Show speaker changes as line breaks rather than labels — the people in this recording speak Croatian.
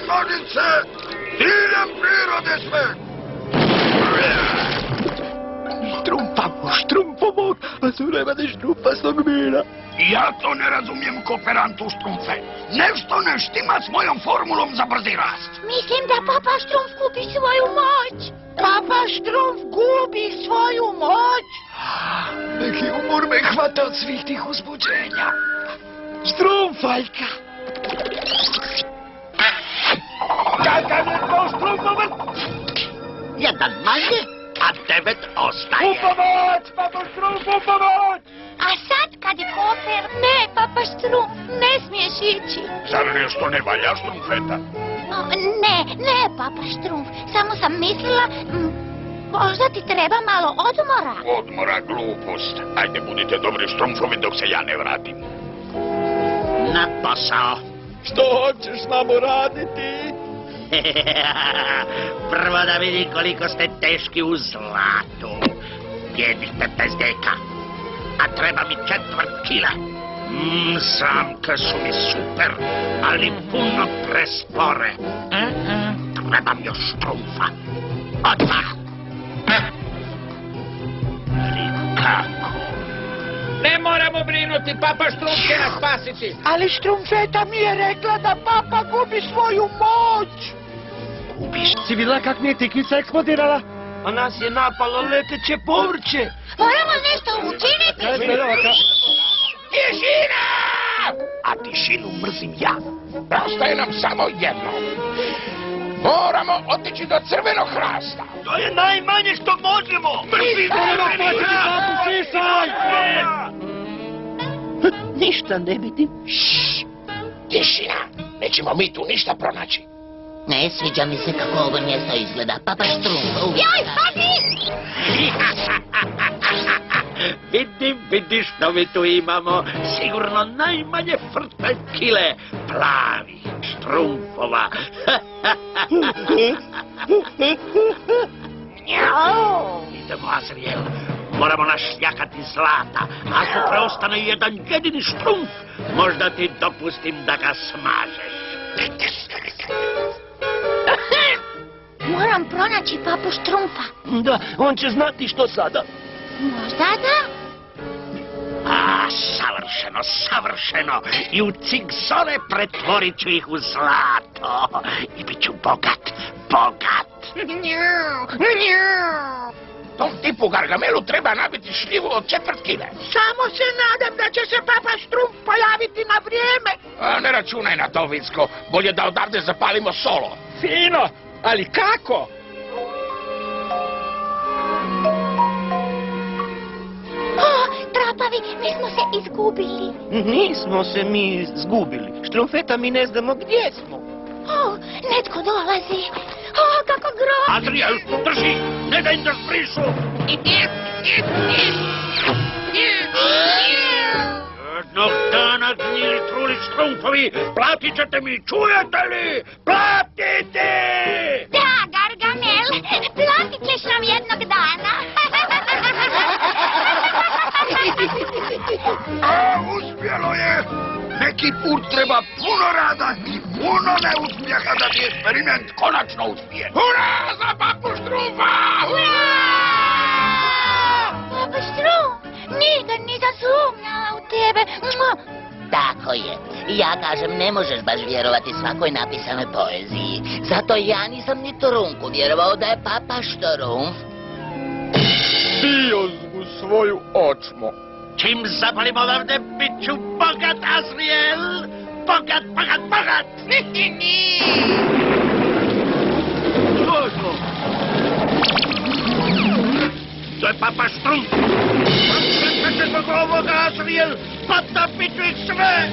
stanice diljem prirode sve.
Štrumfomor, a su nemade štrumfastog mira.
Ja to ne razumijem, kooperantu Štrumfe. Nešto ne štima s mojom formulom za brzi rast.
Mislim da Papa Štrumf gubi svoju moć. Papa Štrumf gubi svoju moć?
Neki umor me hvata od svih tih uzbuđenja. Štrumfaljka!
Kakav je to Štrumfovrt?
Jedan manje, a 9 ostaje.
Upomoć, Papa Štrumf, upomoć!
A sad kad je Koper... Ne, Papa Štrumf, ne smiješ ići.
Zar nešto ne valja, Štrumfeta?
Ne, Papa Štrumf. Samo sam mislila... možda ti treba malo odmora.
Odmora, glupost. Ajde, budite dobri, Štrumfovi, dok se ja ne vratim.
Na posao.
Što hoćeš namo raditi?
Prvo da vidi koliko ste teški u zlatu. Bijednih 15 deka. A treba mi 4 kila. Zamke su mi super, ali puno prespore. Trebam još Štrumfa. Odmah. Ali kako?
Ne moramo brinuti, Papa Štrumf će nas spasiti.
Ali Štrumfeta mi je rekla da Papa gubi svoju moć.
Gubiš?
Si vidjela kak mi je tikvica eksplodirala?
A nas je napalo leteće povrće.
Moramo nešto učiniti.
Tišina! A tišinu mrzim ja. Preostaje nam samo jedno. Moramo otići do crvenog hrasta.
To je najmanje što možemo.
Ništa ne vidim.
Tišina, nećemo mi tu ništa pronaći.
Ne sviđa mi se kako ovo mjesto izgleda. Papa Štrumf uvijek...
Joj, pazi!
Vidi što mi tu imamo. Sigurno najmanje frte kile. Plavi Štrumfova. Idemo, Azriel. Moramo našljakati zlata. Ako preostane jedan jedini Štrumf, možda ti dopustim da ga smažeš.
Moram pronaći Papu Štrumfa.
Da, on će znati što sada.
Možda da?
Savršeno. I u cigzole pretvorit ću ih u zlato. I bit ću bogat.
Tom tipu Gargamelu treba nabiti šljivu od 4 kile.
Samo se nadam da će se Papa Štrumf pojaviti na vrijeme.
Ne računaj na to, Vicko. Bolje da odavde zapalimo solo.
Fino, ali kako?
Trapavi, mi smo se izgubili.
Nismo se mi izgubili. Štrumfeta, mi ne znamo gdje smo.
Netko dolazi. Kako grozno.
Azriel, drži! Ne da im da zbrišu! Jednog dana, gnjili truli Štrumfovi, platit ćete mi, čujete li? Platite!
Da, Gargamel, platit ćeš nam jednog dana.
Uspjelo je! Neki put treba puno rada i puno neuspjeha da bi eksperiment konačno uspije. Hurra za Papu Štrumfa! Hurra!
Papa Štrumf, nikad nisam sumnjala u tebe.
Tako je. Ja kažem, ne možeš baš vjerovati svakoj napisanoj poeziji. Zato ja nisam ni trunku vjerovao da je Papa Štrumf.
Bio u svoju očmo.
Čim zapalim odavde, bit ću bogat, Azriel! Bogat! To je Papa Štrumf! Pročekajte zbog ovoga, Azriel! Potopit ću ih sve!